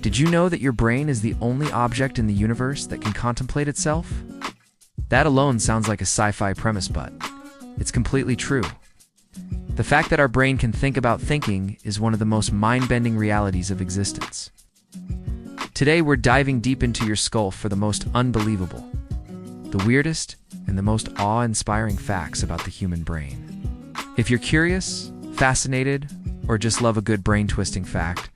Did you know that your brain is the only object in the universe that can contemplate itself? That alone sounds like a sci-fi premise, but it's completely true. The fact that our brain can think about thinking is one of the most mind-bending realities of existence. Today, we're diving deep into your skull for the most unbelievable, the weirdest, and the most awe-inspiring facts about the human brain. If you're curious, fascinated, or just love a good brain-twisting fact,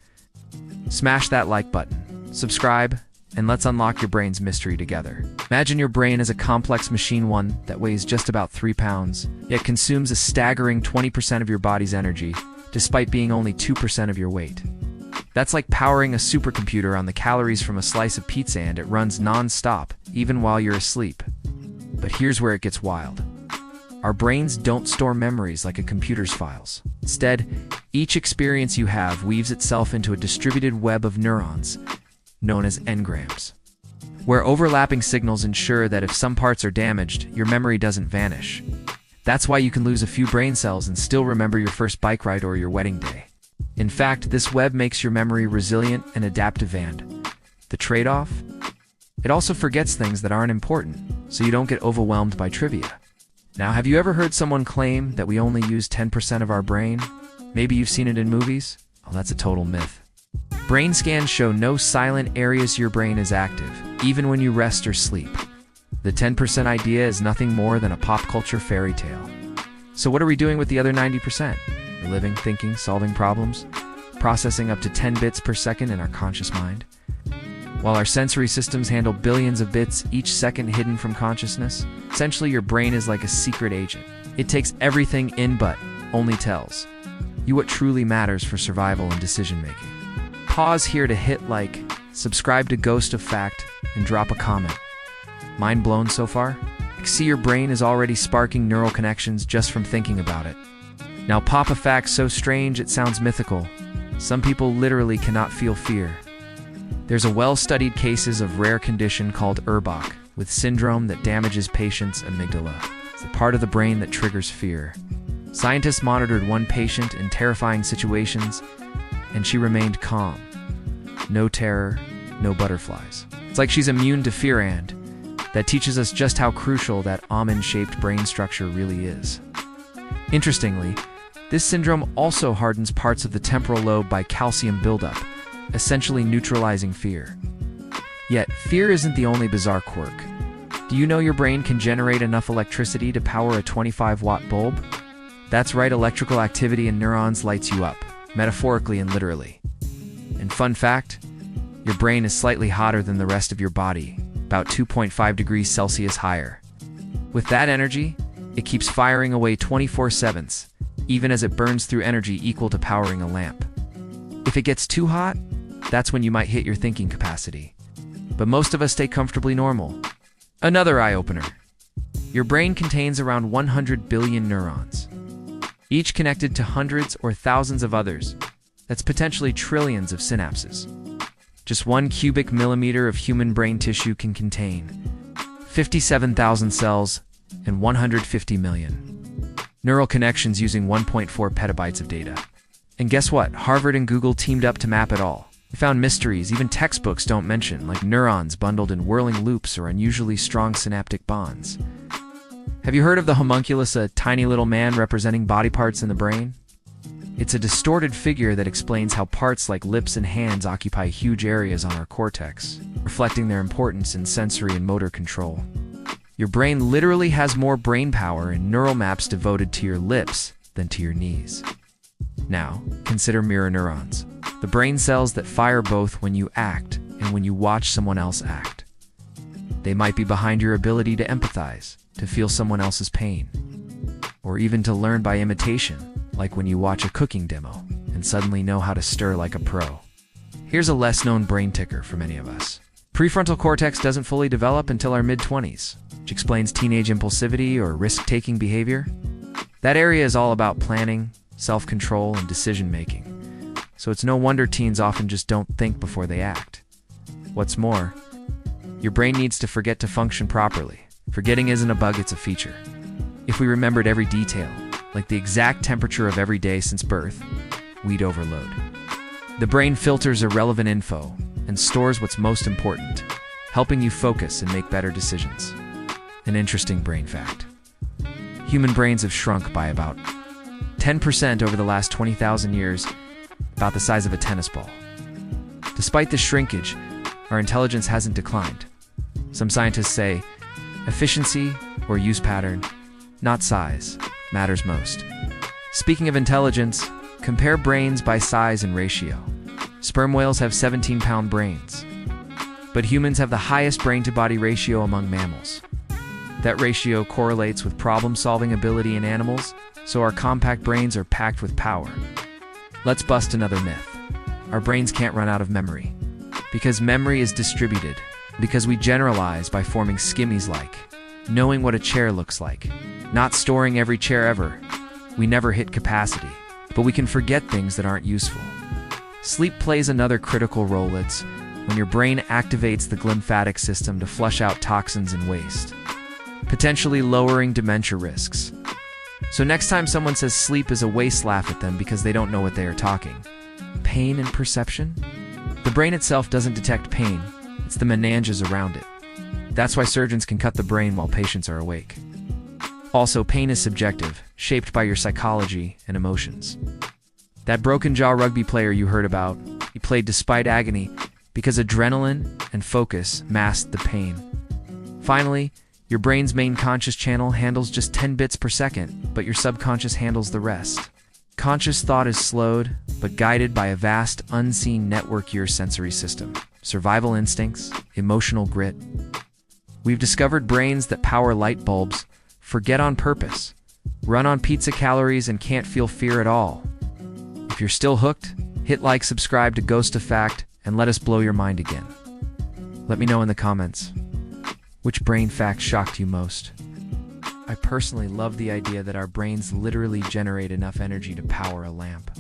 smash that like button, subscribe, and let's unlock your brain's mystery together. Imagine your brain as a complex machine, one that weighs just about 3 pounds, yet consumes a staggering 20% of your body's energy, despite being only 2% of your weight. That's like powering a supercomputer on the calories from a slice of pizza, and it runs non-stop, even while you're asleep. But here's where it gets wild. Our brains don't store memories like a computer's files. Instead, each experience you have weaves itself into a distributed web of neurons, known as engrams, where overlapping signals ensure that if some parts are damaged, your memory doesn't vanish. That's why you can lose a few brain cells and still remember your first bike ride or your wedding day. In fact, this web makes your memory resilient and adaptive, and the trade-off? It also forgets things that aren't important, so you don't get overwhelmed by trivia. Now, have you ever heard someone claim that we only use 10% of our brain? Maybe you've seen it in movies? Oh, that's a total myth. Brain scans show no silent areas. Your brain is active, even when you rest or sleep. The 10% idea is nothing more than a pop culture fairy tale. So what are we doing with the other 90%? We're living, thinking, solving problems, processing up to 10 bits per second in our conscious mind. While our sensory systems handle billions of bits each second hidden from consciousness, essentially your brain is like a secret agent. It takes everything in but only tells you what truly matters for survival and decision-making. Pause here to hit like, subscribe to Ghost of Fact, and drop a comment. Mind blown so far? See, your brain is already sparking neural connections just from thinking about it. Now pop a fact so strange it sounds mythical. Some people literally cannot feel fear. There's a well-studied cases of rare condition called Urbach, with syndrome that damages patients' amygdala. It's the part of the brain that triggers fear. Scientists monitored one patient in terrifying situations, and she remained calm. No terror, no butterflies. It's like she's immune to fear, and that teaches us just how crucial that almond-shaped brain structure really is. Interestingly, this syndrome also hardens parts of the temporal lobe by calcium buildup, essentially neutralizing fear. Yet, fear isn't the only bizarre quirk. Do you know your brain can generate enough electricity to power a 25-watt bulb? That's right, electrical activity in neurons lights you up, metaphorically and literally. And fun fact, your brain is slightly hotter than the rest of your body, about 2.5 degrees Celsius higher. With that energy, it keeps firing away 24/7, even as it burns through energy equal to powering a lamp. If it gets too hot, that's when you might hit your thinking capacity. But most of us stay comfortably normal. Another eye-opener. Your brain contains around 100 billion neurons, each connected to hundreds or thousands of others. That's potentially trillions of synapses. Just 1 cubic millimeter of human brain tissue can contain 57,000 cells and 150 million neural connections using 1.4 petabytes of data. And guess what? Harvard and Google teamed up to map it all. They found mysteries even textbooks don't mention, like neurons bundled in whirling loops or unusually strong synaptic bonds. Have you heard of the homunculus, a tiny little man representing body parts in the brain? It's a distorted figure that explains how parts like lips and hands occupy huge areas on our cortex, reflecting their importance in sensory and motor control. Your brain literally has more brain power and neural maps devoted to your lips than to your knees. Now, consider mirror neurons, the brain cells that fire both when you act and when you watch someone else act. They might be behind your ability to empathize, to feel someone else's pain, or even to learn by imitation, like when you watch a cooking demo and suddenly know how to stir like a pro. Here's a less-known brain ticker for many of us. Prefrontal cortex doesn't fully develop until our mid-20s, which explains teenage impulsivity or risk-taking behavior. That area is all about planning, self-control, and decision-making, so it's no wonder teens often just don't think before they act. What's more, your brain needs to forget to function properly. Forgetting isn't a bug, it's a feature. If we remembered every detail, like the exact temperature of every day since birth, we'd overload. The brain filters irrelevant info, and stores what's most important, helping you focus and make better decisions. An interesting brain fact. Human brains have shrunk by about 10% over the last 20,000 years, about the size of a tennis ball. Despite this shrinkage, our intelligence hasn't declined. Some scientists say efficiency or use pattern, not size, matters most. Speaking of intelligence, compare brains by size and ratio. Sperm whales have 17-pound brains, but humans have the highest brain-to-body ratio among mammals. That ratio correlates with problem-solving ability in animals, so our compact brains are packed with power. Let's bust another myth. Our brains can't run out of memory. Because memory is distributed, because we generalize by forming skimmies like knowing what a chair looks like, not storing every chair ever. We never hit capacity, but we can forget things that aren't useful. Sleep plays another critical role. It's when your brain activates the glymphatic system to flush out toxins and waste, potentially lowering dementia risks. So next time someone says sleep is a waste, laugh at them because they don't know what they are talking. Pain and perception? The brain itself doesn't detect pain, it's the meninges around it. That's why surgeons can cut the brain while patients are awake. Also, pain is subjective, shaped by your psychology and emotions. That broken jaw rugby player you heard about, he played despite agony because adrenaline and focus masked the pain. Finally, your brain's main conscious channel handles just 10 bits per second, but your subconscious handles the rest. Conscious thought is slowed, but guided by a vast, unseen network your sensory system, survival instincts, emotional grit. We've discovered brains that power light bulbs, forget on purpose, run on pizza calories, and can't feel fear at all. If you're still hooked, hit like, subscribe to Ghost of Fact, and let us blow your mind again. Let me know in the comments, which brain fact shocked you most? I personally love the idea that our brains literally generate enough energy to power a lamp.